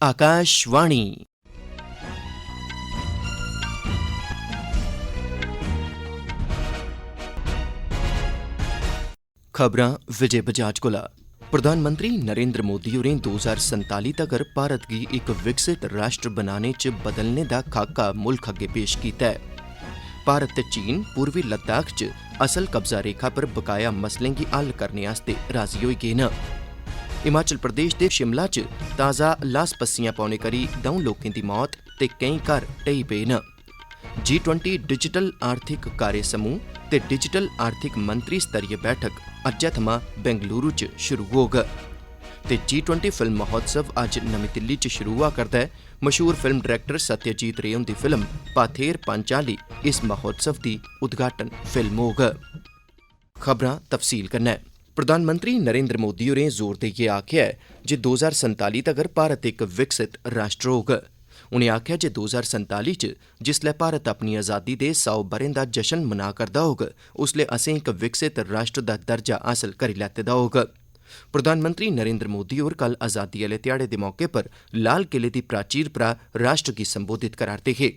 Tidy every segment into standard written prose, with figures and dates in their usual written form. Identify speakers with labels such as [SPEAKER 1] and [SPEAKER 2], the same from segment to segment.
[SPEAKER 1] आकाशवाणी। खबरां विजय बजाज कोला। प्रधानमंत्री नरेंद्र मोदी होरें 2047 तगर भारत गी इक विकसित राष्ट्र बनाने च बदलने दा खाका मुल्ख अग्गे पेश कीता है। भारत ते चीन पूर्वी लद्दाख च असल कब्जा रेखा पर बकाया मसलें गी हल करने आस्तै राजी होई गे न। हिमाचल प्रदेश दे शिमला च ताज़ा लास पस्सियां पौने करी 2 लोकें दी मौत ते केईं घर ढेई पे न। G20 डिजिटल आर्थिक कार्य समूह ते डिजिटल आर्थिक मंत्री स्तरीय बैठक अज्जै थमां बेंगलुरु च शुरू होग। ते G20 फिल्म महोत्सव अज्ज नमीं दिल्ली च शुरू होआ करदा है। मशहूर फिल्म डायरैक्टर सत्यजीत रे हुंदी फिल्म पाथेर पंचाली इस महोत्सव दी उद्घाटन फिल्म होग। खबरां तफसील कन्नै। प्रधानमंत्री नरेंद्र मोदी होरें जोर देइयै आखेआ है जे 2047 तगर भारत इक विकसित राष्ट्र होग। उनें आखेआ जे 2047 च जिसलै भारत अपनी आज़ादी दे 100 ब'रें दा जश्न मना करदा होग उसलै असें इक विकसित राष्ट्र दा दर्जा हासल करी लैते दा होग। प्रधानमंत्री नरेंद्र मोदी होर कल आज़ादी आह्ले ध्याड़े दे मौके पर लाल किले दी प्राचीर परा राष्ट्र गी संबोधित करा'रदे हे।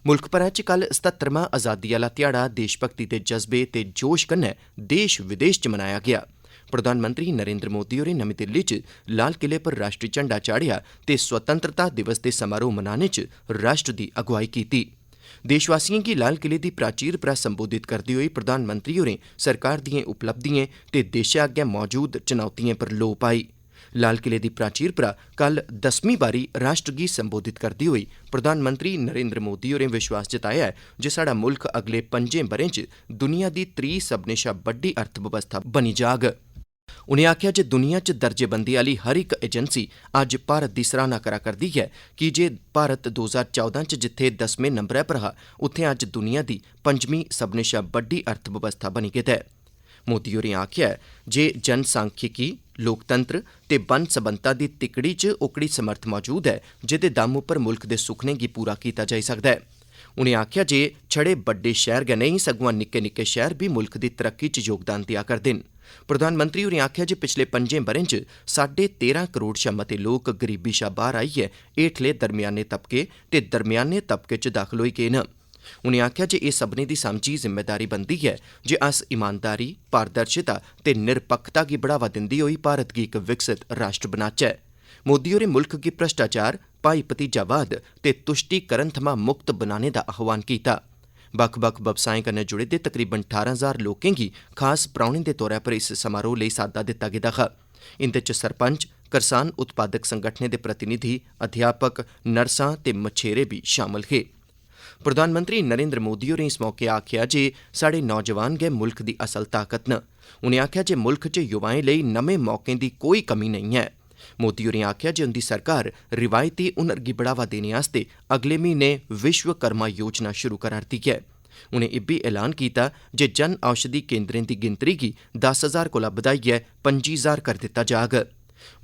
[SPEAKER 1] मुल्ख भरै च कल 77वां आज़ादी आह्ला ध्याड़ा देशभक्ति दे जज्बे ते जोश कन्नै देश विदेश च मनाया गेआ। प्रधानमंत्री नरेंद्र मोदी होरें नमीं दिल्ली च लाल किले पर राष्ट्री झंडा चाढ़ेआ ते स्वतंत्रता दिवस दे समारोह मनाने च राष्ट्र दी अगुवाई कीती। देशवासियें गी लाल किले दी प्राचीर परा संबोधित करदे होई प्रधानमंत्री होरें सरकार दिएं उपलब्धिएं ते देशै अग्गै मौजूद चुनौतिएं पर लोऽ पाई। लाल किले दी प्राचीर परा कल 10वीं बारी राष्ट्र गी संबोधित करदे होई प्रधानमंत्री नरेंद्र मोदी होरें विश्वास जताया है जे साढ़ा मुल्ख अगले 5 ब'रें च दुनिया दी 3 सभनें शा बड्डी अर्थव्यवस्था बनी जाग। उनें आखेआ जे दुनिया च दर्जेबंदी आह्ली हर इक एजेंसी अज्ज भारत दी सराहना करा करदी है कि जे भारत 2014 च जित्थे 10वें नंबरै पर हा उत्थे अज्ज दुनिया दी 5वीं सभनें शा बड्डी अर्थव्यवस्था बनी गेदा है। मोदी होरें आखेआ जे जनसांख्यिकी लोकतंत्र ते बन सबन्नता दी तिकड़ी च ओकड़ी समर्थ मौजूद है जेह्दे दम उप्पर मुल्ख दे सुखनें गी पूरा कीता जाई सकदा है। उनें आखेआ जे छड़े बड्डे शैह्र गै नेईं सगुआं निक्के निक्के शैह्र बी मुल्ख दी तरक्की च योगदान देआ करदे न। प्रधानमंत्री होरें आखेआ जे पिछले 5 ब'रें च 13.5 करोड़ शा मते लोक गरीबी शा बाहर आइयै हेठले दरम्याने तबके ते दरम्याने तबके च दाखल होई गे न। उनें आखेआ जे एह् सभनें दी समझी जिम्मेदारी बनदी है जे अस ईमानदारी पारदर्शिता ते निरपक्खता गी बढ़ावा दिंदे होई भारत गी इक विकसित राष्ट्र बनाचै। मोदी होरें मुल्ख गी भ्रष्टाचार भाई भतीजावाद ते तुष्टीकरण थमां मुक्त बनाने दा आह्वान कीता। बक्ख-बक्ख व्यवसायें कन्नै जुड़े दे तकरीबन 18,000 लोकें गी खास परौह्ने दे तौरा पर इस समारोह लेई साद्दा दित्ता गेदा हा। इंदे च सरपंच करसान उत्पादक संगठनें दे प्रतिनिधि अध्यापक नर्सां ते मछेरे भी शामल हे। प्रधानमंत्री नरेंद्र मोदी होरें इस मौके आखेआ जे साढ़े नौजवान गै मुल्ख दी असल ताकत न। उनें आखेआ जे मुल्ख च युवाएं लेई नमें मौकें दी कोई कमी नेईं ऐ। मोदी होरें आखेआ जे उंदी सरकार रिवायती हुनर गी बढ़ावा देने आस्तै अगले म्हीने विश्वकर्मा योजना शुरू करा'रदी ऐ। उनें इब्बी ऐलान कीता जे जन औषधि केंद्रें दी गिनतरी गी 10,000 कोला बधाइयै 25,000 करी दित्ता जाग।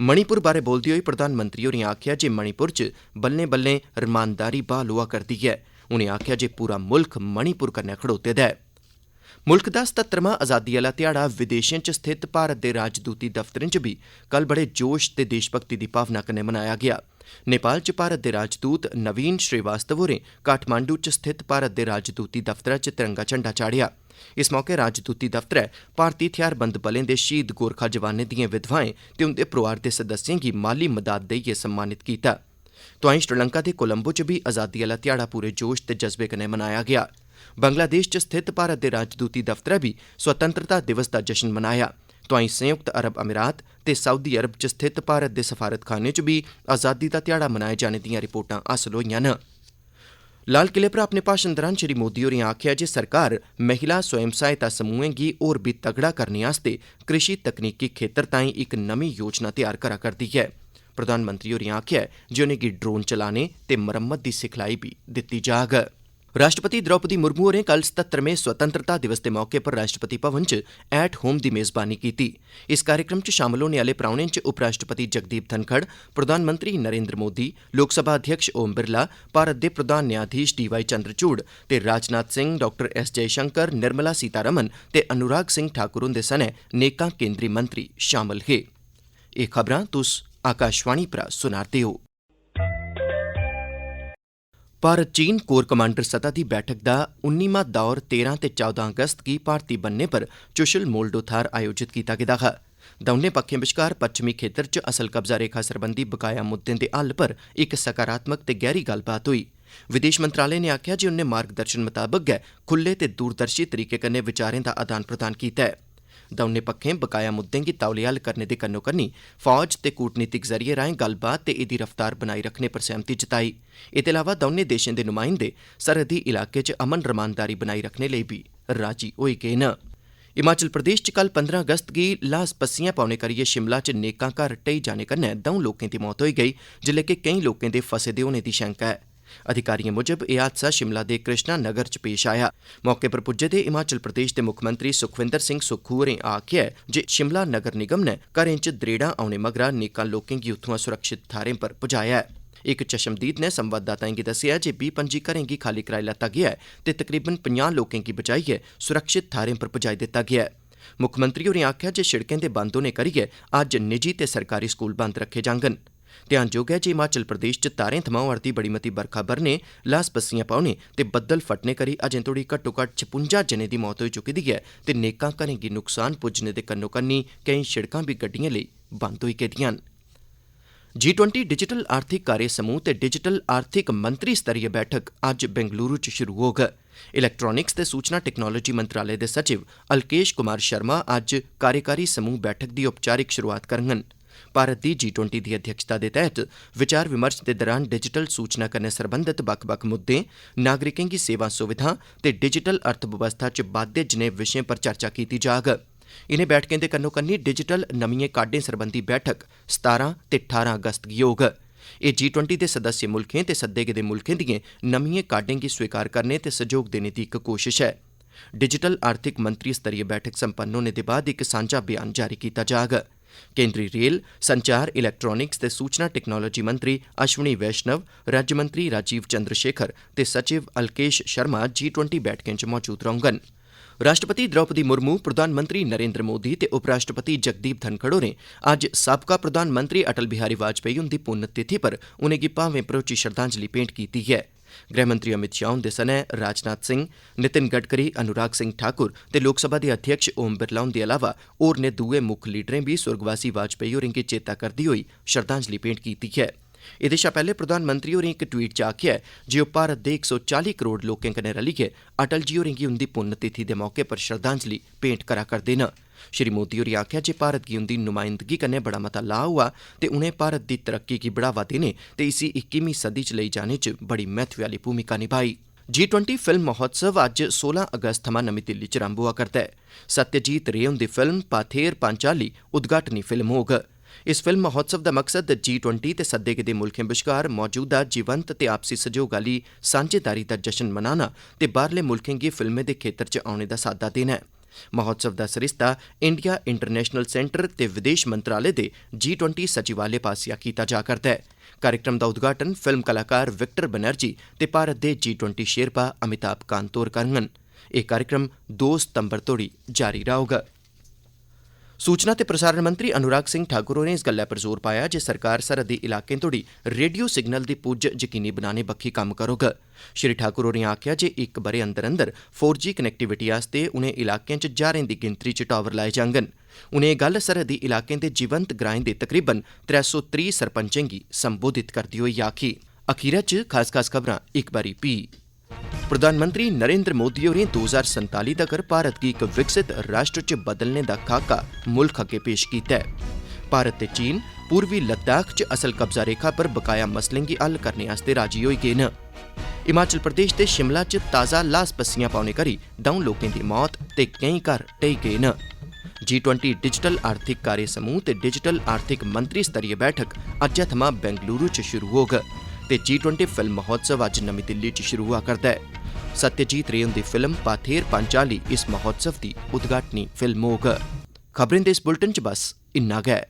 [SPEAKER 1] मणिपुर बारै बोलदे होई प्रधानमंत्री होरें आखेआ जे मणिपुर च बल्लें बल्लें रमानदारी ब्हाल होआ करदी ऐ। उनें आखेआ जे पूरा मुल्ख मणिपुर कन्नै खड़ोते दा है। मुल्ख दा 77वां आज़ादी आह्ला ध्याड़ा विदेशें च स्थित भारत दे राजदूती दफ्तरें च भी कल बड़े जोश ते देशभक्ति दी भावना कन्नै मनाया गेआ। नेपाल च भारत दे राजदूत नवीन श्रीवास्तव होरें काठमांडू च स्थित भारत दे राजदूती दफ्तरै च तिरंगा झंडा चाढ़ेआ। इस मौके राजदूती दफ्तरै भारती थेहारबंद बलें दे शहीद गोरखा जवानें दिएं विधवाएं ते उंदे परोआर दे सदस्यें गी माली मदाद देइयै सम्मानित कीता। तोआईं श्रीलंका दे कोलंबो च भी आज़ादी आह्ला ध्याड़ा पूरे जोश ते जज्बे कन्नै मनाया गेआ। बंगलादेश च स्थित भारत दे राजदूती दफ्तरै भी स्वतंत्रता दिवस दा जश्न मनाया। तोआईं संयुक्त अरब अमीरात ते सऊदी अरब च स्थित भारत दे सफारतखाने च भी आज़ादी दा ध्याड़ा मनाए जाने दियां रिपोर्टां हासल होईआं न। लाल किले पर अपने भाषण दौरान श्री मोदी होरें आखेआ जे सरकार महिला स्वयं सहायता समूहें गी होर भी तगड़ा करने आस्तै कृषि तकनीकी खेतर ताईं इक नमीं योजना तैयार करा करदी ऐ। प्रधानमंत्री होरें आखेआ जे उनेंगी ड्रोन चलाने ते मरम्मत दी सिखलाई भी दित्ती जाग। राष्ट्रपति द्रौपदी मुर्मू होरें कल 77वें स्वतंत्रता दिवस दे मौके पर राष्ट्रपति भवन च एट होम दी मेज़बानी कीती। इस कार्यक्रम च शामल होने आह्ले परौह्नें च उपराष्ट्रपति जगदीप धनखड़, प्रधानमंत्री नरेंद्र मोदी, लोकसभा अध्यक्ष ओम बिरला, भारत दे प्रधान न्यायाधीश DY चंद्रचूड़ ते राजनाथ सिंह, डॉ S जयशंकर, निर्मला सीतारमण ते अनुराग सिंह ठाकुर हुंदे सने नेकां केंद्री मंत्री शामल हे। एह् खबरां तुस आकाशवाणी परा सुना'रदे हो। भारत चीन कोर कमांडर सतह दी बैठक दा 19वां दौर 13 ते 14 अगस्त गी भारती बन्ने पर चुशल मोल्डो थाह्र आयोजित कीता गेदा हा। दौनें पक्खें बश्कार पच्छमी खेतर च असल कब्जा रेखा सरबंधी बकाया मुद्दें दे हल पर इक सकारात्मक ते गैह्री गल्लबात होई। विदेश मंत्रालय ने आखेआ जे उन्नै मार्गदर्शन मताबक गै खुल्ले ते दूरदर्शी तरीके कन्नै विचारें दा आदान प्रदान कीता ऐ। दौनें पक्खें बकाया मुद्दें गी तौले हल करने दे कन्नो कन्नी फौज ते कूटनीतिक जरिये राएं गल्लबात ते एह्दी रफ्तार बनाई रखने पर सहमति जताई। एह्दे अलावा दौनें देशें दे नुमाइंदे सरहदी इलाके च अमन रमानदारी बनाई रखने लेई बी राजी होई गे न। हिमाचल प्रदेश च कल 15 अगस्त गी ल्हास पस्सियां पौने करियै शिमला च नेकां घर ढेई जाने कन्नै 2 लोकें दी मौत होई गेई, जिल्ले कि केईं लोकें दे फसे दे होने दी शैंका ऐ। अधिकारियों मुजब यह हादसा शिमला के कृष्णा नगर च पेश आया। मौके पर पुज्जे दे हिमाचल प्रदेश के मुक्खमंत्री सुखविंदर सिंह सुक्खू होरें आखेआ जे शिमला नगर निगम ने घरें च दरेड़ा औने मगरा नेकां लोकें गी उत्थुआं सुरक्षित थाह्रें पर पुजाया है। इक चशमदीद ने संवाददाताएं गी दस्सेआ जे 20-25 घरें गी खाली कराई लैता गेआ ऐ ते तकरीबन 50 लोकें गी बचाइयै सुरक्षित थाह्रें पर पुजाई दित्ता गेआ ऐ। मुक्खमंत्री होरें आखेआ जे शिड़कें दे बंद होने करियै अज्ज निजी ते सरकारी स्कूल बंद रखे जाङन। ध्यानजोग है जे हिमाचल प्रदेश च तारें थमां होआ'रदी बड़ी मती बरखा बरने, ल्हास पस्सियां पौने ते बद्दल फटने करी अजें तोड़ी घट्टोघट्ट 56 जनें दी मौत होई चुकी दी ऐ ते नेकां घरें गी नुकसान पुज्जने दे कन्नो कन्नी केईं शिड़कां बी गड्डिएं लेई बंद होई गेदिआं न। G20 डिजिटल आर्थिक कार्य समूह ते डिजिटल आर्थिक मंत्री स्तरीय बैठक अज्ज बेंगलुरु च शुरू होग। इलैक्ट्रॉनिक्स ते सूचना टेक्नोलॉजी मंत्रालय दे सचिव अल्केश कुमार शर्मा अज्ज कार्यकारी समूह बैठक दी औपचारिक शुरुआत करङन। भारत दी G20 दी अध्यक्षता दे तैह्त विचार विमर्श दे दौरान डिजिटल सूचना कन्नै सरबंधत बक्ख-बक्ख मुद्दें, नागरिकें गी सेवा सुविधां ते डिजिटल अर्थबवस्था च बाद्दे जनेह् विशें पर चर्चा कीती जाग। इनें बैठकें दे कन्नो कन्नी डिजिटल नमियें काह्डें सरबंधी बैठक 17 ते 18 अगस्त गी होग। एह् G20 दे सदस्य मुल्खें ते सद्दे गेदे मुल्खें दिएं नमियें काह्डें गी स्वीकार करने ते सहयोग देने दी इक कोशश ऐ। डिजिटल आर्थिक मंत्री स्तरीय बैठक संपन्न होने दे बाद इक सांझा बयान जारी कीता जाग। केंद्री रेल, संचार, इलैक्ट्रॉनिक्स ते सूचना टेक्नोलॉजी मंत्री अश्विनी वैष्णव, राज्य मंत्री राजीव चंद्रशेखर ते सचिव अल्केश शर्मा G20 बैठकें च मौजूद रौह्ङन। राष्ट्रपति द्रौपदी मुर्मू, प्रधानमंत्री नरेंद्र मोदी ते उपराष्ट्रपति जगदीप धनखड़ होरें अज्ज साबका प्रधानमंत्री अटल बिहारी वाजपेयी हुंदी पुन्नतिथि पर उनेंगी भावें भरोची श्रद्धांजलि भेंट कीती ऐ। गृहमंत्री अमित शाह हुंदे सनै राजनाथ सिंह, नितिन गडकरी, अनुराग सिंह ठाकुर ते लोकसभा दे अध्यक्ष ओम बिरला हुंदे अलावा होरनें दुए मुक्ख लीडरें बी सुर्गवासी वाजपेयी होरें गी चेता करदे होई श्रद्धांजलि भेंट कीती ऐ। एह्दे शा पैह्ले प्रधानमंत्री होरें इक ट्वीट च आखेआ जे ओह् भारत दे 140 करोड़ लोकें कन्नै रलियै अटल जी होरें गी उंदी पुन्नतिथि दे मौके पर श्रद्धांजलि भेंट करा करदे न। श्री मोदी होरें आखेआ जे भारत गी उंदी नुमाइंदगी कन्नै बड़ा मता लाह् होआ ते उनें भारत दी तरक्की गी बढ़ावा देने ते इसी 21वीं सदी च लेई जाने च बड़ी महत्व आह्ली भूमिका निभाई। G20 फिल्म महोत्सव अज्ज 16 अगस्त थमां नमीं दिल्ली च रंभ होआ करदा ऐ। सत्यजीत रे हुंदी फिल्म पाथेर पांचाली उद्घाटनी फिल्म होग। इस फिल्म महोत्सव दा मकसद G20 ते सद्दे गेदे मुल्खें बश्कार मौजूदा जीवंत ते आपसी सैह्योग आह्ली सांझेदारी दा जश्न मनाना ते बाह्रले मुल्खें गी फिल्में दे खेतर च औने दा साद्दा देना ऐ। महोत्सव दा सरिस्ता इंडिया इंटरनेशनल सेंटर ते विदेश मंत्रालय दे G20 सचिवालय पासेआ कीता जा करदा ऐ। कार्यक्रम दा उद्घाटन फिल्म कलाकार विक्टर बनर्जी ते भारत दे G20 शेरपा अमिताभ कांत होर करङन। एह् कार्यक्रम 2 सितंबर तोड़ी जारी रौह्ग। सूचना ते प्रसारण मंत्री अनुराग सिंह ठाकुर होरें इस गल्लै पर जोर पाया जे सरकार सरहदी इलाकें तोड़ी रेडियो सिग्नल दी पुज्ज यकीनी बनाने बक्खी कम्म करोग। श्री ठाकुर होरें आखेआ जे इक ब'रे अंदर अंदर 4G कनैक्टिविटी आस्तै उनें इलाकें च ज्हारें दी गिनतरी च टावर लाए जाङन। उनें एह् गल्ल सरहदी इलाकें दे जीवंत ग्राएं दे तकरीबन 330 सरपंचें गी संबोधित करदे होई आखी। अखीरै च खास खबरां इक बारी भी। प्रधानमंत्री नरेंद्र मोदी होरें 2047 तगर भारत गी इक विकसित राष्ट्र च बदलने दा खाका मुल्ख अग्गे पेश कीता ऐ। भारत ते चीन पूर्वी लद्दाख च असल कब्जा रेखा पर बकाया मसलें गी हल करने आस्तै राजी होई गे न। हिमाचल प्रदेश ते शिमला च ताज़ा ल्हास पस्सियां पौने करी 2 लोकें दी मौत ते केईं घर ढेई गे न। G20 डिजिटल आर्थिक कार्य समूह ते डिजिटल आर्थिक मंत्री स्तरीय बैठक अज्जै थमां बेंगलुरु च शुरू होग ते G20 फिल्म महोत्सव अज्ज नमीं दिल्ली च शुरू होआ करदा ऐ। सत्यजीत रे हुंदी फिल्म पाथेर पांचाली इस महोत्सव दी उद्घाटनी फिल्म होग। खबरें दे इस बुलेटिन च बस इन्ना गै।